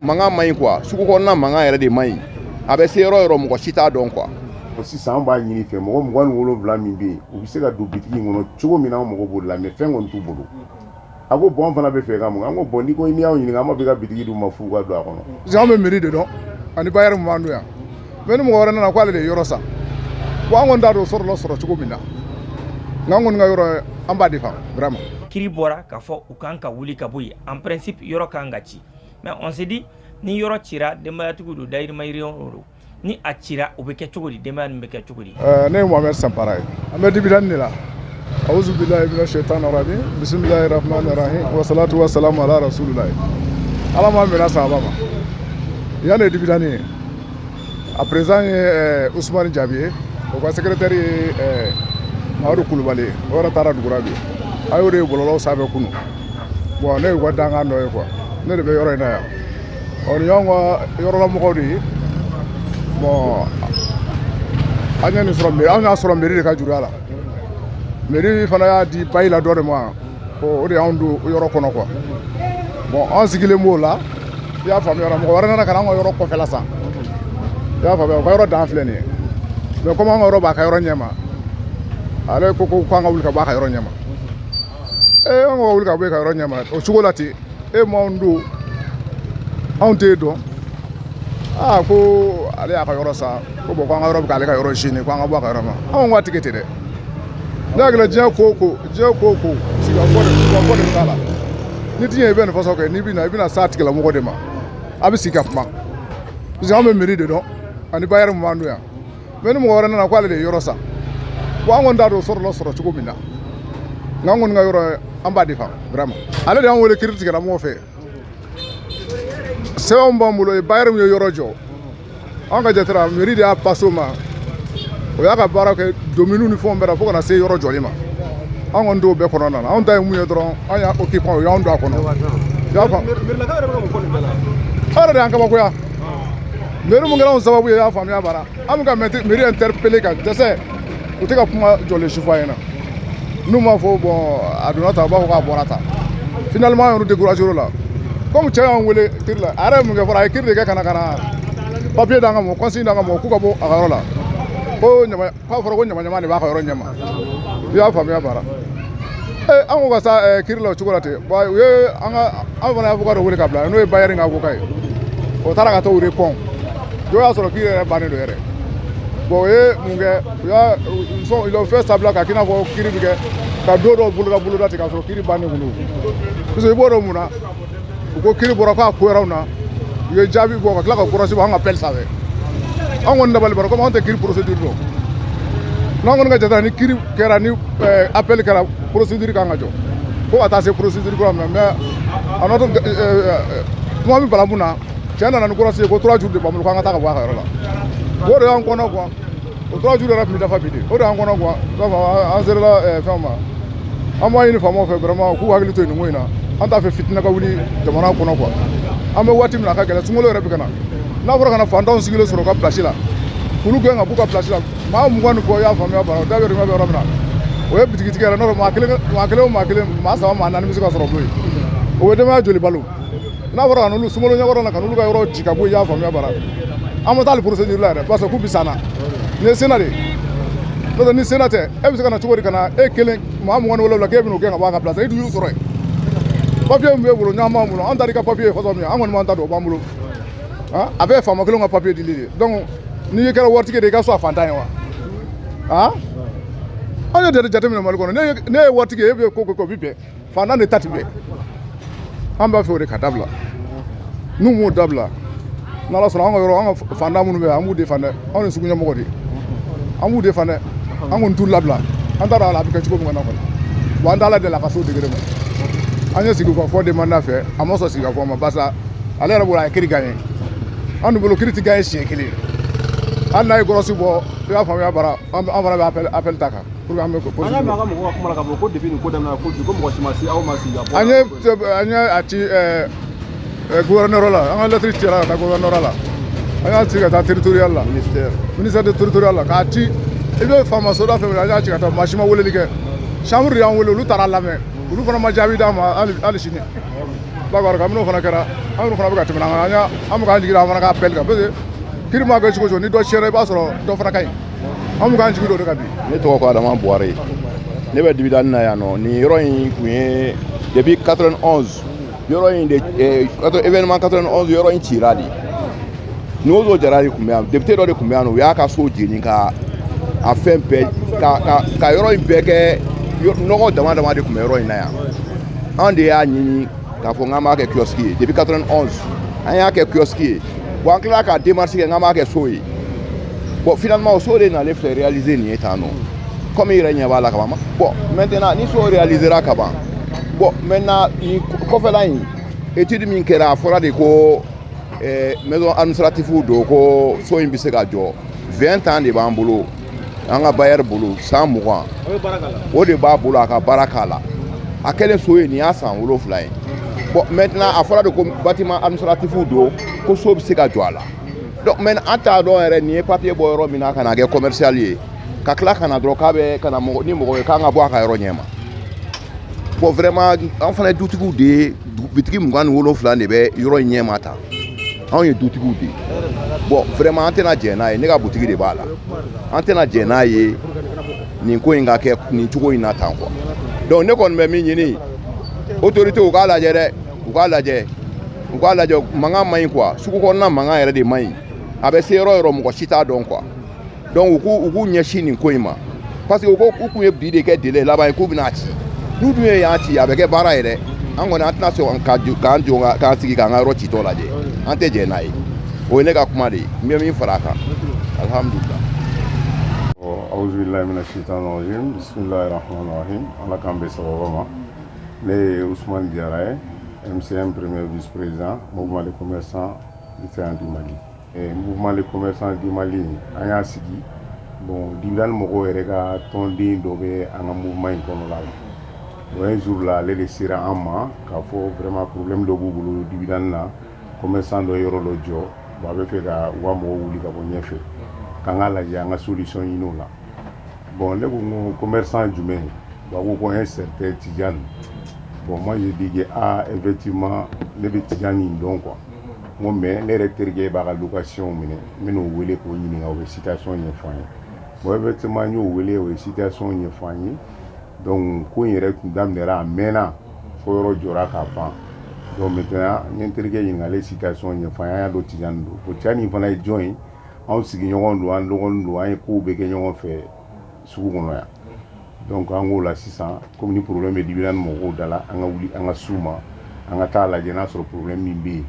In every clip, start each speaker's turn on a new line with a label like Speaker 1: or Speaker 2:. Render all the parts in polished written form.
Speaker 1: mankan man ɲi quoi sugu kɔnɔna mankan yɛrɛ de man ɲi a bɛ se yɔrɔ yɔrɔ mɔgɔ si t'a dɔn quoi.
Speaker 2: sisan an b'a ɲini fɛ mɔgɔ 27 min bɛ yen u bɛ se ka don bitigi in kɔnɔ cogo min na an mago b'o la mais fɛn kɔni t'u bolo a ko bon an fana bɛ fɛ ka mun an ko bon n'i ko n'i y'aw ɲininka an b'a fɛ ka bitigi d'u ma f'u ka don a kɔnɔ.
Speaker 3: sisan an bɛ mairie de dɔn ani bailleur min b'an don yan mais ni mɔgɔ wɛrɛ nana k'ale de ye yɔrɔ san bon an kɔni t'a dɔn sɔrɔla sɔrɔ cogo min na nka an kɔni ka yɔrɔ an b'a défend vraiment.
Speaker 4: Kiri bɔra k'a fɔ u kan ka wuli ka bɔ yen en principe yɔrɔ kan ka ci mais on se dit ni yɔrɔ cira denbayatigiw don dayirimɛ yirilenw don ni a cira o bɛ kɛ cogo di denbaya nin bɛ kɛ cogo di.
Speaker 3: ne ye Mohamed Sampara ye an bɛ dividende de la awuzu bilahi mina shaitanir rajim bisimilahi rahmanir rahim wa salatu wa salamu ala rasulillahi ala ma minɛ sahaba ma yan de dividende ye a président ye Ousmane Diaby ye o ka secrétaire ye Mamadou Kulubali ye o yɛrɛ taara Dugura bi a y'o de ye bɔlɔlɔw sanfɛ kunu bon ne y'u ka dankan dɔ ye quoi ne de bɛ yɔrɔ in na yan ɔ nin y'anw ka yɔrɔlamɔgɔw de ye bon an ye nin sɔrɔ an y'a sɔrɔ mairie de ka juru a la mairie fana y'a di bayi la dɔ de ma o de y'anw don yɔrɔ kɔnɔ quoi bon an sigilen b'o la i y'a faamuya mɔgɔ wɛrɛ nana ka na an ka yɔrɔ kɔfɛla san i y'a faamuya o ka yɔrɔ dan filɛ nin ye mais comme an ka yɔrɔ b'a ka yɔrɔ ɲɛma ale ko k'an ka wuli ka bɔ a ka yɔrɔ ɲɛma an ka wuli ka bɔ e ka yɔrɔ ɲɛma o cogo la ten e m'anw don anw t'e dɔn ko ale y'a ka yɔrɔ san ko bon k'an ka yɔrɔ bɛ k'ale ka yɔrɔ gêner k'an ka bɔ a ka yɔrɔ ma anw ka tigɛ ten dɛ ne hakili la diɲɛ ko o ko sigikafɔ de t'a la ni t'i ɲɛ i bɛ nin façon kɛ n'i bɛ na i bɛna s'a tigilamɔgɔ de ma a bɛ sigi ka kuma parce que an bɛ mairie de dɔn ani bailleur min b'an don yan mais ni mɔgɔ wɛrɛ nana k'ale de ye yɔrɔ san bon an kɔni t'a dɔn sɔrɔla sɔrɔ cogo min na nka an kɔni ka yɔrɔ an b'a défend vraiment ale de y'an wele kiiri tigɛla mɔgɔ fɛ sɛbɛnw b'an bolo bailleur min ye yɔrɔ jɔ an ka jate la mairie de y'a passé o ma o y'a ka baara kɛ domaine ni fɛnw bɛɛ la fo ka na se yɔrɔ jɔli ma an kɔni t'o bɛɛ kɔnɔna na anw ta ye mun ye dɔrɔn an y'a occupant o y'anw don a kɔnɔ i y'a faamu aw yɛrɛ de y'an kabakoya mairie mun kɛra anw sababu ye i y'a faamuya bara an bɛ ka mairie interpeller ka dɛsɛ u tɛ ka kuma jɔlen si fɔ a ɲɛna n'u m'a fɔ bon a donna tan u b'a fɔ k'a bɔra tan finalement an yɛrɛ découragé o la comme cɛ y'an wele kiiri la a yɛrɛ ye mun kɛ fɔlɔ a ye kiiri de kɛ ka na papier d'an ka mɔ consigne d'an ka mɔ k'u ka bɔ a ka yɔrɔ la ko k'a fɔra ko ɲama de b'a ka yɔrɔ ɲɛma i y'a faamuya bara an ko ka sa kiiri la o cogo la ten bon u ye an fana ye avocat dɔ wele ka bila n'o ye bailleur ka avocat ye o taara ka taa o répond o y'a sɔrɔ kiiri yɛrɛ bannen don yɛrɛ bon o ye mun kɛ ils ont fait semblant ka k'i n'a fɔ kiiri bɛ kɛ ka don dɔw boloda ten k'a sɔrɔ kiiri bannen kun don parce que i b'o dɔn mun na u ko kiiri bɔra k'a ko yɔrɔw na u ye jaabi bɔ ka tila ka kɔrɔsi bɔ an ka pelle sanfɛ an kɔni dabali bara komi an tɛ kiiri procédure dɔn n'an kɔni ka jate la ni kiiri kɛra ni appel kɛra procédure kan ka jɔ fo ka taa se procédure kura ma mais a nɔtɛ kuma min bala mun na cɛ nana ni kɔrɔsi ye ko 3 jours de b'an bolo k'an ka taa ka bɔ a ka yɔrɔ la o de y'an kɔnɔ quoi o 3 jours yɛrɛ tun bɛ dafa bi de o de y'an kɔnɔ quoi donc an serela fɛn ma an b'a ɲini faamaw fɛ vraiment k'u hakili to nin ko in na an t'a fɛ fitinɛ ka wuli jamana kɔnɔ quoi an bɛ waati min na a ka gɛlɛn sunkalo yɛrɛ bɛ ka na n'a fɔra ka na fantanw sigilen sɔrɔ u ka place la olu gɛn ka b'u ka place la maa 20 ni kɔ i y'a faamuya bara o dayirimɛ bɛ yɔrɔ min na o ye bitigitigi yɛrɛ n'o tɛ maa kelen o maa kelen maa 3 maa 4 bɛ se ka sɔrɔ bilen o bɛ denbaya joli balo n'a fɔra ka n'olu sunkalo ɲɛkɔrɔ la ka n'olu ka yɔrɔ ci ka bɔ i y'a faamuya bara an ma taa hali procédure la yɛrɛ parce que k'u bɛ san na nin ye sena de ye n'o tɛ ni sena tɛ e bɛ se ka na cogo di ka na e kelen maa 27 k'e bɛn'o gɛn ka bɔ a ka place la e dun y'u sɔrɔ yen papier min b'e bolo ɲan b'an bolo an taar'i ka papier ye façon min an kɔni m'an ta dɔn o b'an bolo a bɛ faama kelen ka papier dili de donc n'i ye kɛra waritigi de i ka so a fantan ye wa an ye jateminɛ Mali kɔnɔ ne ye waritigi ye e bɛ ko bi bɛn fantan de ta ti bɛn an b'a fɛ o de ka dabila n'u m'o dabila n'Ala sɔnna an ka yɔrɔ an ka fantan minnu bɛ yan an b'u défend dɛ anw ni sugu ɲɛmɔgɔ de an b'u défend dɛ an kɔni t'u labila an t'a dɔn a bɛ kɛ cogo min na kɔni bon an t'a la deli a ka s'o degré ma an ye sigi ka fɔ demande fɛ a ma sɔn sigi ka fɔ ma barisa ale yɛrɛ bolo a ye kiiri gagné an dun bolo kiiri tɛ gagné siɲɛ kelen hali n'a ye kɔrɔsi bɔ i y'a faamuya bara an fana bɛ appel ta kan pour que an bɛ
Speaker 5: an y'a mɛn an ka mɔgɔw ka kuma la k'a fɔ ko depuis nin ko daminɛna kojugu ko mɔgɔ si ma se aw ma sigi ka bɔ
Speaker 3: an ye a ci gouverneur la an ka lettre cira ka taa gouverneur la an y'a ci ka taa territorial la ministère de territorial la k'a ci i bɛ faama soda fɛ an y'a ci ka taa maa si ma weleli kɛ chambre de y'an wele olu taara lamɛn olu fana ma jaabi d'an ma hali sini d'accord kabini o fana kɛra an minnu fana bɛ ka tɛmɛ an bɛ k'an jigi da an fana ka appel kan parce que kiri maa kɛ cogo o cogo ni dɔ sera i b'a sɔrɔ dɔ fana ka ɲi an bɛ k'an jigi da o de kan bi.
Speaker 1: ne tɔgɔ ko Adama Buware ne bɛ Dibidani na yan nɔ nin yɔrɔ in kun ye depuis 91 yɔrɔ in de événement 91 yɔrɔ in cira de Nozo Jara de tun bɛ yan député dɔ de tun bɛ yan nɔ u y'a ka so jeni ka a fɛn bɛɛ ka yɔrɔ in bɛɛ kɛ nɔgɔ dama dama de tun bɛ yɔrɔ in na yan an de y'a ɲini k'a fɔ k'an b'a kɛ kiosque ye depuis 91 an y'a kɛ kiosque ye bon an tilala ka démarche kɛ k'an b'a kɛ so ye bon finalement o so de nalen filɛ réaliser nin ye tan nɔ comme i yɛrɛ ɲɛ b'a la kaban bon maintenant ni so réalisera kaban bon maintenant kɔfɛla in étude min kɛra a fɔra de ko maison administrative do ko so in bɛ se ka jɔ 20 ans de b'an bolo an ka bailleur bolo 120 o de b'a bolo a ka baara k'a la a kɛlen so ye nin y'a san 7 ye bon maintenant a fɔra de ko bâtiment administratif do ko so bɛ se ka jɔ a la donc maintenant an t'a dɔn yɛrɛ nin ye papier bɔ yɔrɔ min na ka na kɛ commercial ye ka tila ka na dɔrɔn k'a bɛ ka na ni mɔgɔ ye k'an ka bɔ a ka yɔrɔ ɲɛ ma bon vraiment an fana ye dutigiw de ye bitigi 27 de bɛ yɔrɔ in ɲɛ ma ta anw ye dutigiw de ye bon vraiment an tɛna jɛn n'a ye ne ka butigi de b'a la an tɛna jɛn n'a ye nin ko in ka kɛ nin cogo in na tan quoi donc ne kɔni bɛ min ɲini autorité u k'a lajɛ dɛ u k'a lajɛ mankan man ɲi quoi sugu kɔnɔna mankan yɛrɛ de man ɲi a bɛ se yɔrɔ yɔrɔ mɔgɔ si t'a dɔn quoi donc u k'u ɲɛsin nin ko in ma parce que u ko u kun ye bi de kɛ délai laban ye k'u bɛna ci n'u dun ye yan ci a bɛ kɛ baara ye dɛ an kɔni an tɛna sɔn k'an jɔ k'an sigi k'an ka yɔrɔ citɔ lajɛ an tɛ jɛn n'a ye o ye ne ka kuma de ye n bɛ min fara a kan alhamdulilah.
Speaker 2: Auzubillahi mina shaitanir rajim bismillahir rahmanir rahim ala k'an bɛn sababa ma ne ye Ousmane Diarra ye MCM premier vice-président mouvement des commerçants lycéens du Mali mouvement des commerçants du Mali an y'a sigi bon Dibidani mɔgɔw yɛrɛ ka tɔnden dɔ bɛ an ka mouvement in kɔnɔna la un jour là ale de sera an ma k'a fɔ vraiment problème dɔ b'u bolo Dibidani na commerçant dɔ yɔrɔ dɔ jɔ bon a bɛ fɛ ka u ka mɔgɔw wuli ka bɔ ɲɛfɛ k'an ka lajɛ an ka solution ɲini o la bon ne ko n ko commerçant jumɛn bon a ko ko un certain Tidjane bon moi je dis que effectivement ne bɛ Tidjane in dɔn quoi n ko mais ne yɛrɛ terikɛ b'a ka location minɛ n bɛ n'o wele k'o ɲininka o bɛ situation ɲɛfɔ an ye bon effectivement n y'o wele o ye situation ɲɛfɔ an ye donc ko in yɛrɛ tun daminɛra a mɛnna fo yɔrɔ jɔra k'a ban donc maintenant n ye n terikɛ ɲininka ale situation ɲɛfɔ an ye an y'a dɔn Tidjane don o Tidjane in fana ye jɔn ye anw sigiɲɔgɔn don an dɔgɔnin don an ye kow bɛ kɛ ɲɔgɔn fɛ sugu kɔnɔ yan donc an k'o la sisan comme ni problème bɛ Dibidani mɔgɔw da la an ka wuli an ka s'u ma an ka taa lajɛ n'a sɔrɔ problème min bɛ yen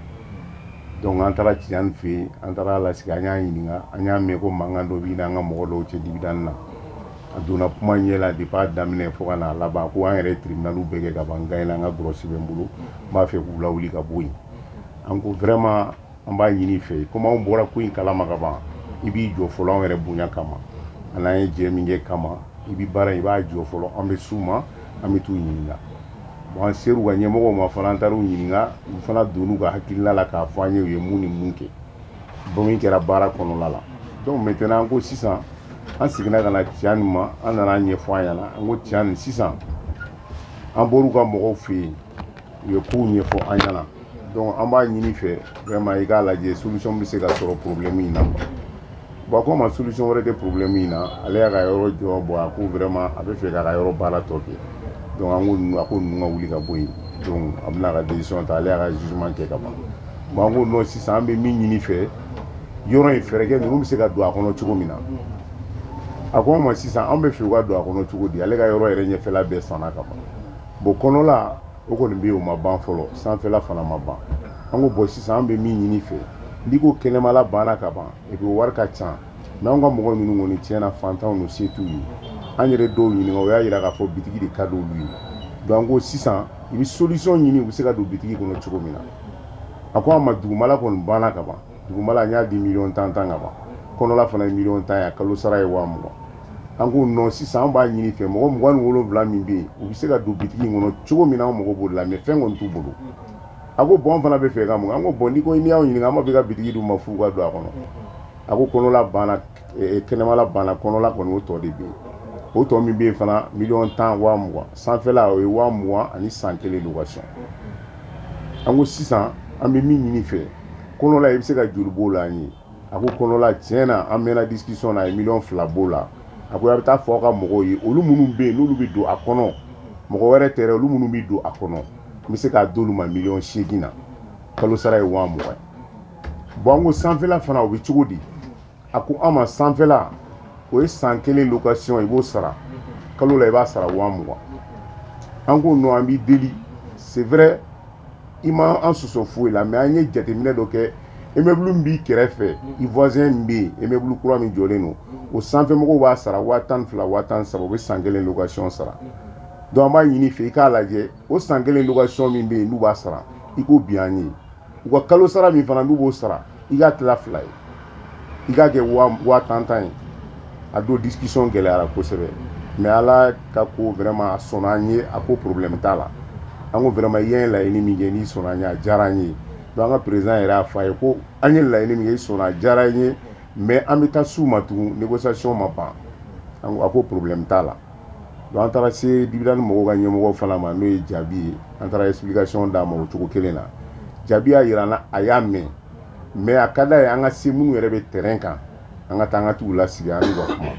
Speaker 2: donc an taara Tidjane fɛ yen an taara lasigi an y'a ɲininka an y'a mɛn ko mankan dɔ bɛ an ka mɔgɔ dɔw cɛ Dibidani na a donna kuma ɲɛ la depuis a daminɛ fo ka n'a laban ko an yɛrɛ tribunaliw bɛɛ kɛ ka ban gagne la an ka droit bɛ n bolo n b'a fɛ k'u lawuli ka bɔ yen an ko vraiment an b'a ɲini i fɛ comme anw bɔra ko in kalama ka ban i b'i jɔ fɔlɔ anw yɛrɛ bonya kama an n'an ye jɛ min kɛ kama i bɛ baara i b'a jɔ fɔlɔ an bɛ s'u ma an bɛ t'u ɲininka bon an ser'u ka ɲɛmɔgɔw ma fana an taar'u ɲininka u fana donn'u ka hakilina la k'a fɔ an ye u ye mun ni mun kɛ bon min kɛra baara kɔnɔna la donc maintenant an ko sisan an seginna ka na Tidjane ma an nana ɲɛfɔ an ɲɛna an ko Tidjane sisan an bɔr'u ka mɔgɔw fɛ yen u ye kow ɲɛfɔ an ɲɛna donc an b'a ɲini fɛ vraiment i k'a lajɛ solution bɛ se ka sɔrɔ problème in na bon ko ma solution wɛrɛ tɛ problème in na ale y'a ka yɔrɔ jɔ bon a ko vraiment a bɛ fɛ k'a ka yɔrɔ baara tɔ kɛ donc an ko a ko ninnu ka wuli ka bɔ yen donc a bɛna ka décision ta ale y'a ka jugement kɛ ka ban bon an ko non sisan an bɛ min ɲini fɛ yɔrɔ in fɛɛrɛ kɛ ninnu bɛ se ka don a kɔnɔ cogo min na a ko an ma sisan an bɛ fɛ u ka don a kɔnɔ cogo di ale ka yɔrɔ yɛrɛ ɲɛfɛla bɛɛ sanna ka ban bon kɔnɔla o kɔni bɛ yen o ma ban fɔlɔ sanfɛla fana ma ban an ko bon sisan an bɛ min ɲini fɛ n'i ko kɛnɛmala banna ka ban et puis wari ka ca mais an ka mɔgɔ ninnu kɔni tiɲɛna fantanw n'o se t'u ye an yɛrɛ dɔw ɲininka o y'a jira k'a fɔ bitigi de ka d'olu ye donc an ko sisan i bɛ solution ɲini u bɛ se ka don bitigi kɔnɔ cogo min na a ko an ma dugumala kɔni banna ka ban dugumala n y'a di 10,000,000 ka ban kɔnɔla fana ye 10,000,000 ye kalo sara ye 20,000 an ko non sisan an b'a ɲini fɛ mɔgɔ 27 min bɛ yen u bɛ se ka don bitigi in kɔnɔ cogo min na an mago b'o la mais fɛn kɔni t'u bolo a ko bon an fana bɛ fɛ ka mun an ko bon n'i ko n'i y'aw ɲininka an b'a fɛ ka bitigi d'u ma f'u ka don a kɔnɔ a ko kɔnɔla banna kɛnɛmala banna kɔnɔla kɔni o tɔ de bɛ yen o tɔ min bɛ yen fana 10,000,000 20,000 sanfɛla o ye 20,000 ani san 1 location an ko sisan an bɛ min ɲini fɛ kɔnɔ la i bɛ se ka joli b'o la an ye a ko kɔnɔ la tiɲɛ na an mɛnna discussion na a ye $2 b'o la a ko a bɛ taa fɔ aw ka mɔgɔw ye olu minnu bɛ yen n'olu bɛ don a kɔnɔ mɔgɔ wɛrɛ tɛ dɛ olu minnu bɛ don a kɔnɔ n bɛ se k'a d'olu ma $800 na kalo sara ye $20,000 bon an ko sanfɛla fana o bɛ cogo di a ko an ma sanfɛla o ye san 1 location i b'o sara kalo la i b'a sara $20,000 an ko non an b'i deli c'est vrai i ma an sɔsɔ foyi la mais an ye jateminɛ dɔ kɛ immeuble min b'i kɛrɛfɛ i voisin min bɛ yen immeuble kura min jɔlen don o sanfɛmɔgɔw b'a sara $12,000 $13,000 o bɛ san 1 location sara donc an b'a ɲini fɛ i k'a lajɛ o san 1 location min bɛ yen n'u b'a sara i k'o bi an ye u ka kalo sara min fana n'u b'o sara i k'a tila 2 ye i k'a kɛ $10,000 ye a don discussion gɛlɛyara kosɛbɛ mais ala ka ko vraiment a sɔnna an ye a ko problème t'a la an ko vraiment i ye laɲini min kɛ n'i sɔnna an ye a diyara an ye donc an ka président yɛrɛ y'a fɔ a ye ko an ye laɲini min kɛ i sɔnna a diyara an ye mais an bɛ taa s'u ma tugun négociation ma ban a ko problème t'a la donc an taara se dividende mɔgɔw ka ɲɛmɔgɔ fana ma n'o ye Jabi ye an taara explication d'a ma o cogo kelen na Jabi y'a yira an na a y'a mɛn mais a ka d'a ye an ka se minnu yɛrɛ bɛ terrain kan an ka taa an ka t'u lasigi an n'u ka kuma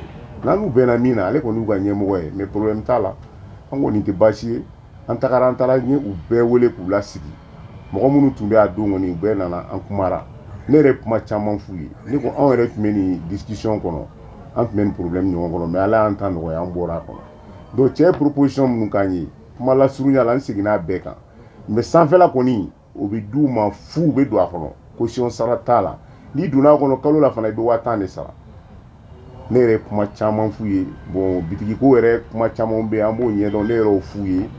Speaker 2: n'an n'u bɛnna min na ale kɔni y'u ka ɲɛmɔgɔ ye mais problème t'a la an ko nin tɛ baasi ye an taara n ye u bɛɛ wele k'u lasigi mɔgɔ minnu tun bɛ a don kɔni u bɛɛ nana an kumara ne yɛrɛ kuma caman f'u ye ne ko anw yɛrɛ tun bɛ nin discussion kɔnɔ an tun bɛ nin problème ɲɔgɔn kɔnɔ mais ala y'an ta nɔgɔya an bɔra a kɔnɔ donc cɛ ye proposition minnu k'an ye kuma lasurunya la an seginna a bɛɛ kan mais sanfɛla kɔni o bɛ d'u ma fu u bɛ don a kɔnɔ caution sara t'a la n'i donna a kɔnɔ kalo la fana i bɛ $10,000 de sara ne yɛrɛ kuma caman f'u ye bon bitigi ko yɛrɛ kuma caman bɛ yen an b'o ɲɛdɔn ne yɛrɛ y'o f'u ye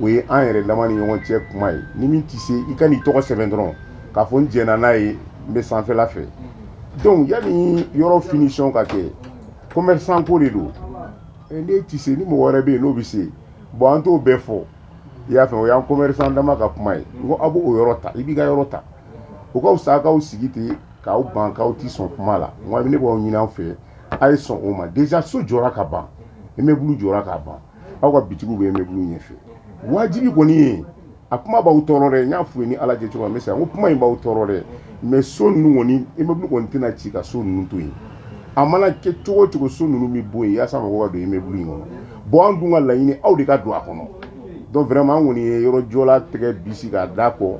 Speaker 2: o ye an yɛrɛ dama ni ɲɔgɔn cɛ kuma ye ni min tɛ se i ka n'i tɔgɔ sɛbɛn dɔrɔn k'a fɔ n jɛnna n'a ye n bɛ sanfɛla fɛ donc yanni yɔrɔ finition ka kɛ commerçant ko de don n'e tɛ se ni mɔgɔ wɛrɛ bɛ yen n'o bɛ se bon an t'o bɛɛ fɔ i y'a faamu o y'an commerçant dama ka kuma ye n ko aw b'o yɔrɔ ta i b'i ka yɔrɔ ta o ka fisa k'aw sigi ten k'aw ban k'aw tɛ sɔn kuma la n ko ne b'aw ɲini an fɛ a ye sɔn o ma déjà so jɔra ka ban immeuble jɔra ka ban aw ka bitigiw bɛ immeuble ɲɛfɛ wajibi kɔni ye a kuma b'aw tɔɔrɔ dɛ n y'a f'u ye ni ala jɛ cogo min n ko kuma in b'aw tɔɔrɔ dɛ mais so ninnu kɔni immeuble kɔni tɛna ci ka so ninnu to yen a mana kɛ cogo o cogo so ninnu bɛ bɔ yen yaasa mɔgɔw ka don immeuble in kɔnɔ bon an dun ka laɲini aw de ka don a kɔnɔ donc vraiment an kɔni ye yɔrɔ jɔla tɛgɛ bisi k'a d'a kɔ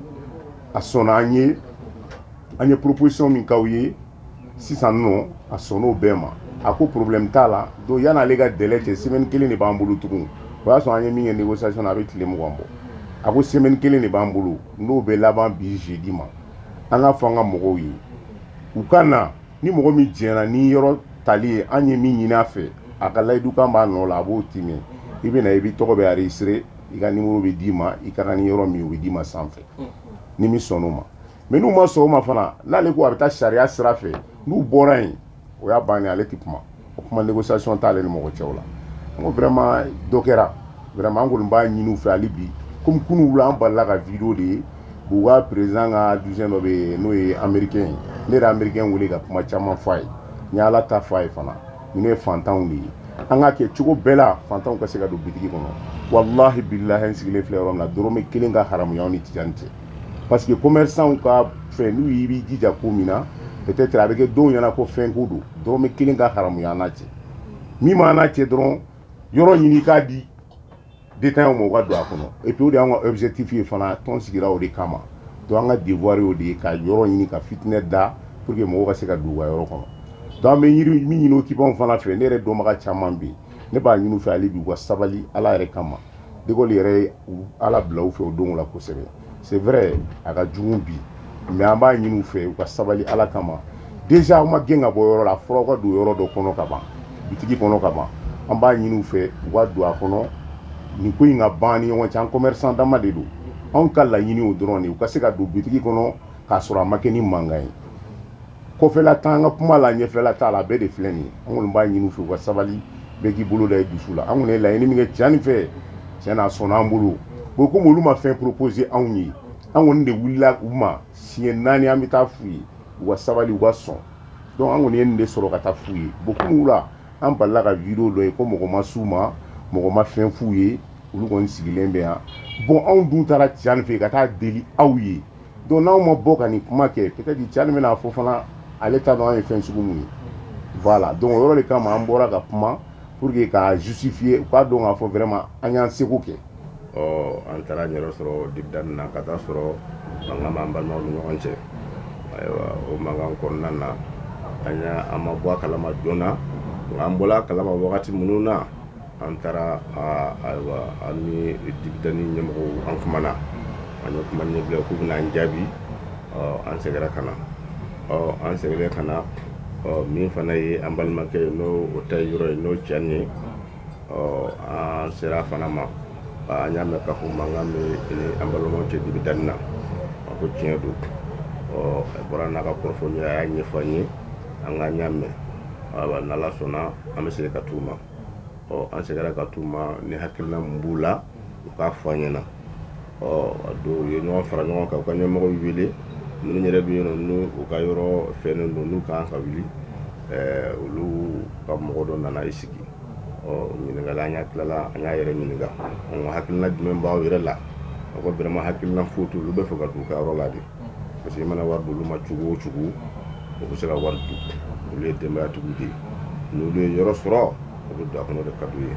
Speaker 2: a sɔnna an ye proposition min k'aw ye sisan nɔ a sɔnn'o bɛɛ ma a ko problème t'a la donc yan'ale ka délai cɛ semaine 1 de b'an bolo tugun o y'a sɔrɔ an ye min kɛ négociation na a bɛ tile 20 bɔ a ko semaine 1 de b'an bolo n'o bɛ laban bi jeudi ma an ka fɔ an ka mɔgɔw ye u ka na ni mɔgɔ min jɛnna ni yɔrɔ tali ye an ye min ɲini a fɛ a ka layidu kan b'a nɔ la a b'o timɛ i bɛ na i b'i tɔgɔ bɛ enregistré i ka numéro bɛ d'i ma i ka kan ni yɔrɔ min o bɛ d'i ma sanfɛ ni min sɔnn'o ma mais n'u ma sɔn o ma fana n'ale ko a bɛ taa sariya sira fɛ n'u bɔra yen o y'a bannen ale tɛ kuma o kuma négociation t'ale ni mɔgɔ cɛw la n ko vraiment dɔ kɛra vraiment an kɔni b'a ɲini u fɛ hali bi komi kunun wula an balila ka vidéo de ye u ka président ka dusɛn dɔ bɛ yen n'o ye américain ye ne yɛrɛ américain wele ka kuma caman f'a ye n ye ala ta f'a ye fana ninnu ye fantanw de ye an ka kɛ cogo bɛɛ la fantanw ka se ka don bitigi kɔnɔ wallahi billahi n sigilen filɛ yɔrɔ min na dɔrɔmɛ 1 ka haramuya aw ni tijani cɛ parce que commerçant ka fɛn n'u y'i b'i jija ko min na peut-être a bɛ kɛ dɔw ɲɛna ko fɛn ko don dɔrɔmɛ 1 ka haramuya an n'a cɛ min ma an n'a cɛ dɔrɔn yɔrɔ ɲini k'a di détaillant ma u ka don a kɔnɔ et puis o de y'an ka objectif ye fana tɔn sigira o de kama donc an ka devoir y'o de ye ka yɔrɔ ɲini ka fitinɛ da pour que mɔgɔw ka se ka don u ka yɔrɔ kɔnɔ donc an bɛ min ɲini occupant fana fɛ ne yɛrɛ dɔnbaga caman bɛ yen ne b'a ɲini u fɛ hali bi u ka sabali ala yɛrɛ kama de Gaulle yɛrɛ ye ala bila u fɛ o don la kosɛbɛ c'est vrai a ka jugu bi mais an b'a ɲini u fɛ u ka sabali ala kama déjà aw ma gɛn ka bɔ yɔrɔ la fɔlɔ ka don yɔrɔ dɔ kɔnɔ ka ban bitigi kɔnɔ ka ban an b'a ɲini u fɛ u ka don a kɔnɔ nin ko in ka ban ni ɲɔgɔn cɛ an commerçant dama de don anw ka laɲini o dɔrɔn de u ka se ka don bitigi kɔnɔ k'a sɔrɔ a ma kɛ ni mankan ye kɔfɛla t'an ka kuma la ɲɛfɛla t'a la a bɛɛ de filɛ nin ye an kɔni b'a ɲini u fɛ u ka sabali bɛɛ k'i bolo da i dusu la an kɔni ye laɲini min kɛ cɛ nin fɛ tiɲɛ na a sɔnna an bolo bon komi olu ma fɛn proposer anw ye an kɔni de wulila u ma siɲɛ 4 an bɛ taa f'u ye u ka sabali u ka sɔn donc an kɔni ye nin de sɔrɔ ka taa f'u ye bon komi wula an balila ka vidéo dɔ ye ko mɔgɔ ma s'u ma mɔgɔ ma fɛn f'u ye olu kɔni sigilen bɛ yan bon anw dun taara Tijani fɛ ka taa deli aw ye donc n'aw ma bɔ ka nin kuma kɛ peut-être Tijani bɛna fɔ fana ale t'a dɔn an ye fɛn sugu mun ye voilà donc o yɔrɔ de kama an bɔra ka kuma pour que ka justifier u k'a dɔn k'a fɔ vraiment an y'an seko kɛ an taara ɲɛrɛ sɔrɔ dibidani na ka taa sɔrɔ mankan b'an balimaw ni ɲɔgɔn cɛ ayiwa o mankan kɔnɔna na an ma bɔ a kalama joona an bɔla a kalama wagati minnu na an taara ayiwa an ni dibidani ɲɛmɔgɔw an kumana an ye kuma ɲɛbila k'u bɛna an jaabi an seginna ka na an seginna ka na min fana ye an balimakɛ n'o ta ye yɔrɔ ye n'o Tijani ye an sera a fana ma an y'a mɛn k'a fɔ mankan bɛ an balimaw cɛ dibidani na a ko tiɲɛ don a bɔra n'a ka kunnafoni a y'a ɲɛfɔ an ye an ka ɲ'a mɛn n'Ala sɔnna an bɛ segin ka t'u ma an seginna ka t'u ma ni hakilina min b'u la u k'a fɔ an ɲɛna a don u ye ɲɔgɔn fara ɲɔgɔn kan u ka ɲɛmɔgɔw wele minnu yɛrɛ bɛ yen nɔ n'u u ka yɔrɔ fɛnnen don n'u kan ka wuli olu ka mɔgɔ dɔ nana i sigi ɲininkali an y'a tilala an y'a yɛrɛ ɲininka hakilina jumɛn b'aw yɛrɛ la a ko vraiment hakilina foyi t'u olu bɛ fɛ ka t'u ka yɔrɔ la de parce que i mana wari d'olu ma cogo o cogo u bɛ se ka wari di olu ye denbayatigiw de ye n'olu ye yɔrɔ sɔrɔ u bɛ don a kɔnɔ de ka d'u ye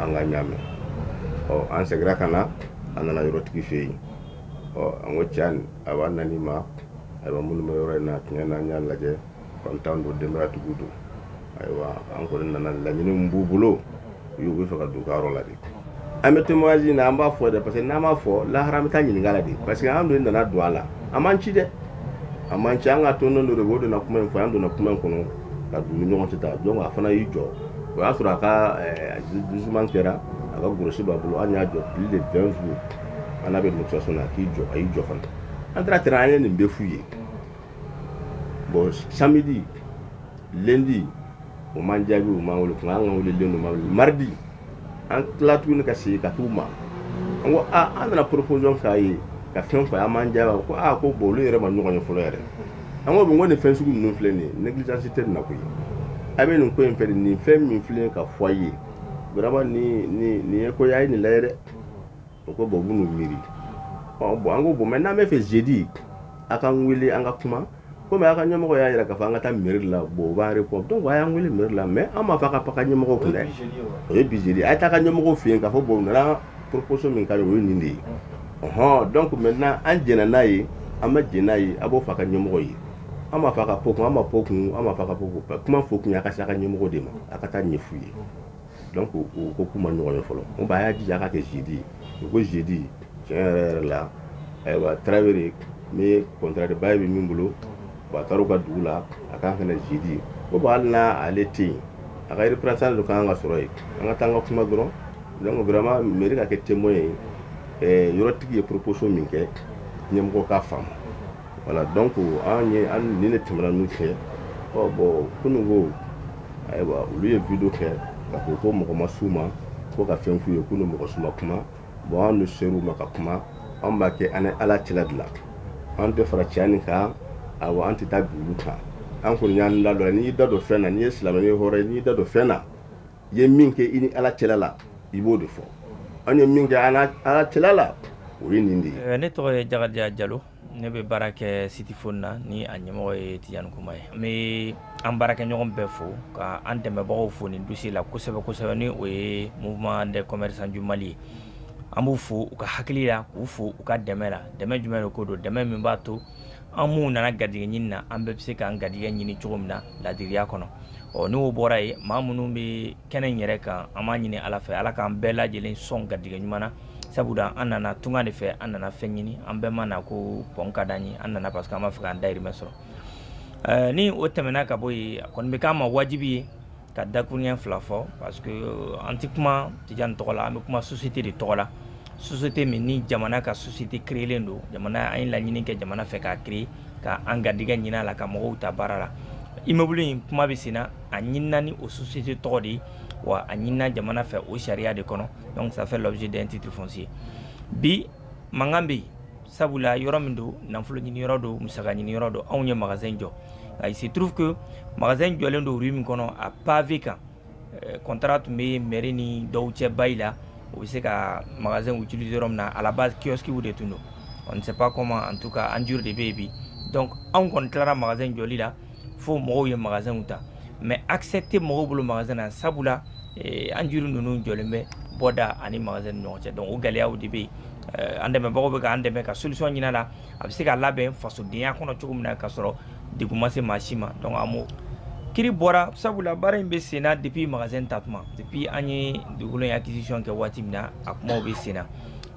Speaker 2: an ka ɲ'a mɛn an seginna ka na an nana yɔrɔtigi fɛ yen an ko Tijani a b'a nani ma ayiwa minnu bɛ yɔrɔ in na tiɲɛ na an y'a lajɛ fantan don denbayatigiw don ayiwa an kɔni nana laɲini min b'u bolo u bɛ fɛ ka don u ka yɔrɔ la de an bɛ témoignage in na an b'a fɔ dɛ parce que n'an m'a fɔ lahara an bɛ taa ɲininka la de parce que an dun nana don a la a man ci dɛ a man ci an ka tɔnden dɔ de b'o donna kuma in fɔ an donna kuma in kɔnɔ ka don ni ɲɔgɔn cɛ ta donc a fana y'i jɔ o y'a sɔrɔ a ka jugement kɛra a ka gorosi b'a bolo an y'a jɔ plus de 20 jours an n'a bɛ négociation na a y'i jɔ fana an taara terrain an ye nin bɛɛ f'u ye bon samedi lundi o man jaabi o man wele an ka welelen o man wele mardi an tila tuguni ka segin ka t'u ma an ko an nana proposition k'a ye ka fɛn fɔ an man jaabi ko ko bon olu yɛrɛ ma ɲɔgɔn ye fɔlɔ yɛrɛ an ko bon ko nin fɛn sugu ninnu filɛ nin ye négligence tɛ nin na koyi a bɛ nin ko in fɛ nin fɛn min filɛ ka fɔ a ye vraiment nin ye ko ye a ye nin lajɛ dɛ o ko bon u bɛ n'u miiri bon an ko bon mais n'an bɛ fɛ jeudi a k'an wele an ka kuma komi a ka ɲɛmɔgɔ y'a jira k'a fɔ an ka taa mairie la bon u b'a répondre donc a y'an wele mairie la mais an m'a fɔ a ka ɲɛmɔgɔw kun dɛ o ye bi jeudi a ye taa ka ɲɛmɔgɔw fɛ yen k'a fɔ bon u nana proposition min ka di o ye nin de ye donc maintenant an jɛnna n'a ye an ma jɛn n'a ye a b'o fɔ a ka ɲɛmɔgɔ ye an m'a fɔ a ka po kun an ma po kun an m'a fɔ a ka po kun kuma fɔ kun ye a ka se a ka ɲɛmɔgɔ de ma a ka taa ɲɛ f'u ye donc o ko k'u ma ɲɔgɔn ye fɔlɔ o b'a y'a jija a ka kɛ jeudi o ko jeudi tiɲɛ yɛrɛ la ayiwa Tarawele ni contrat de bail bɛ min bolo a taara u ka dugu la a k'an ka na jeudi ko bon hali n'ale tɛ yen a ka représentant dɔ kan ka sɔrɔ yen an ka taa an ka kuma dɔrɔn donc vraiment mairie ka kɛ témoin ye yɔrɔtigi ye proposition min kɛ ɲɛmɔgɔ k'a faamu voilà donc an ni ne tɛmɛna n'u cɛ bon kunun ko ayiwa olu ye video kɛ k'a fɔ ko mɔgɔ ma s'u ma ko ka fɛn f'u ye k'u ni mɔgɔ si ma kuma bon an de ser'u ma ka kuma an b'a kɛ an ni Ala cɛla de la an tɛ fara Tijani kan awa an tɛ taa bi olu kan an kɔni y'an da dɔ n'i y'i da don fɛn na n'i ye silamɛ ni hɔrɔn ye n'i y'i da don fɛn na i ye min kɛ i ni Ala cɛla la i b'o de fɔ an ye min kɛ an ni Ala cɛla la o ye nin de ye.
Speaker 4: Ne tɔgɔ ye Jakadiya Jalo ne bɛ baara kɛ Cityphone na ni a ɲɛmɔgɔ ye Tijani Kuma ye an bɛ an baarakɛɲɔgɔn bɛɛ fo ka an dɛmɛbagaw fo nin dossier la kosɛbɛ kosɛbɛ ni o ye mouvement des commerçants du Mali an b'u fo u ka hakili la k'u fo u ka dɛmɛ la dɛmɛ jumɛn de ko don dɛmɛ min b'a to an mun nana garijɛgɛ ɲini na an bɛɛ bɛ se k'an garijɛgɛ ɲini cogo min na ladiriya kɔnɔ n'o bɔra ye maa minnu bɛ kɛnɛ in yɛrɛ kan an b'a ɲini Ala fɛ Ala k'an bɛɛ lajɛlen sɔn garijɛgɛ ɲuman na sabula an nana tunga de fɛ an nana fɛn ɲini an bɛɛ ma na ko pɔn ka d'an ye an nana parce que an b'a fɛ k'an dahirimɛ sɔrɔ ni o tɛmɛna ka bɔ yen a kɔni bɛ k'an ma wajibi ye ka dakuruɲɛ fila fɔ parce que an tɛ kuma Tijani tɔgɔ la an bɛ kuma société de tɔgɔ la société min ni jamana ka société créelen don jamana an ye laɲini kɛ jamana fɛ k'a créer ka an garijɛgɛ ɲini a la ka mɔgɔw ta baara la immeuble in kuma bɛ senna a ɲinina ni o société tɔgɔ de ye wa a ɲinina jamana fɛ o sariya de kɔnɔ donc ça fait l'objet d'un titre foncier bi mankan bɛ yen sabula yɔrɔ min don nafolo ɲini yɔrɔ don musaka ɲini yɔrɔ don anw ye magasin jɔ il se trouve que magasin jɔlen don rue min kɔnɔ a pavé kan contrat tun bɛ mairie ni dɔw cɛ bail la u bɛ se ka magasin utiliser yɔrɔ min na à la base kiosque de tun don. On ne sait pas comment, en tout cas en dur de bɛ yen bi. Donc anw kɔni tilara magasin jɔli la fo mɔgɔw ye magasin ta, mais accepter mɔgɔw bolo magasin na sabula an juru ninnu jɔlen bɛ bɔda ani magasin ni ɲɔgɔn cɛ. Donc o gɛlɛyaw de bɛ yen. An dɛmɛbagaw bɛ k'an dɛmɛ ka solution ɲini a la, a bɛ se ka labɛn fasodenya kɔnɔ cogo min na ka sɔrɔ degun ma se maa si ma. Donc an m'o kiri bɔra sabula baara in bɛ sen na depuis magasin ta tuma, depuis an ye dugukolo in acquisition kɛ waati min na a kumaw bɛ sen na.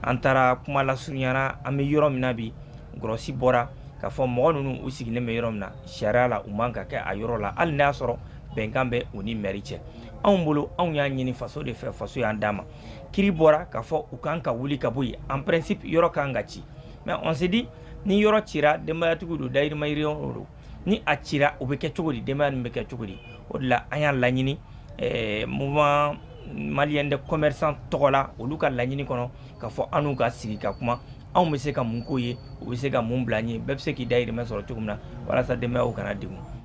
Speaker 4: An taara kuma lasurunyara an bɛ yɔrɔ min na bi gɔlɔsi bɔra k'a fɔ mɔgɔ ninnu u sigilen bɛ yɔrɔ min na sariya la u man ka kɛ a yɔrɔ la hali n'a y'a sɔrɔ bɛnkan bɛ u ni mairie cɛ. Anw bolo anw y'a ɲini faso de fɛ, faso y'an d'a ma. Kiri bɔra k'a fɔ u kan ka wuli ka bɔ yen en principe yɔrɔ kan ka ci, mais on se dit ni yɔrɔ cira denbayatigiw don dayirimɛ yirilenw don, ni a cira u bɛ kɛ cogo di, denbaya nin bɛ kɛ cogo di. O de la an y'a laɲini mouvement malien de commerçant tɔgɔ la olu ka laɲini kɔnɔ k'a fɔ an n'u ka sigi ka kuma anw bɛ se ka mun k'o ye, u bɛ se ka mun bila an ye, bɛɛ bɛ se k'i dayirimɛ sɔrɔ cogo min na walasa denbayaw kana degun.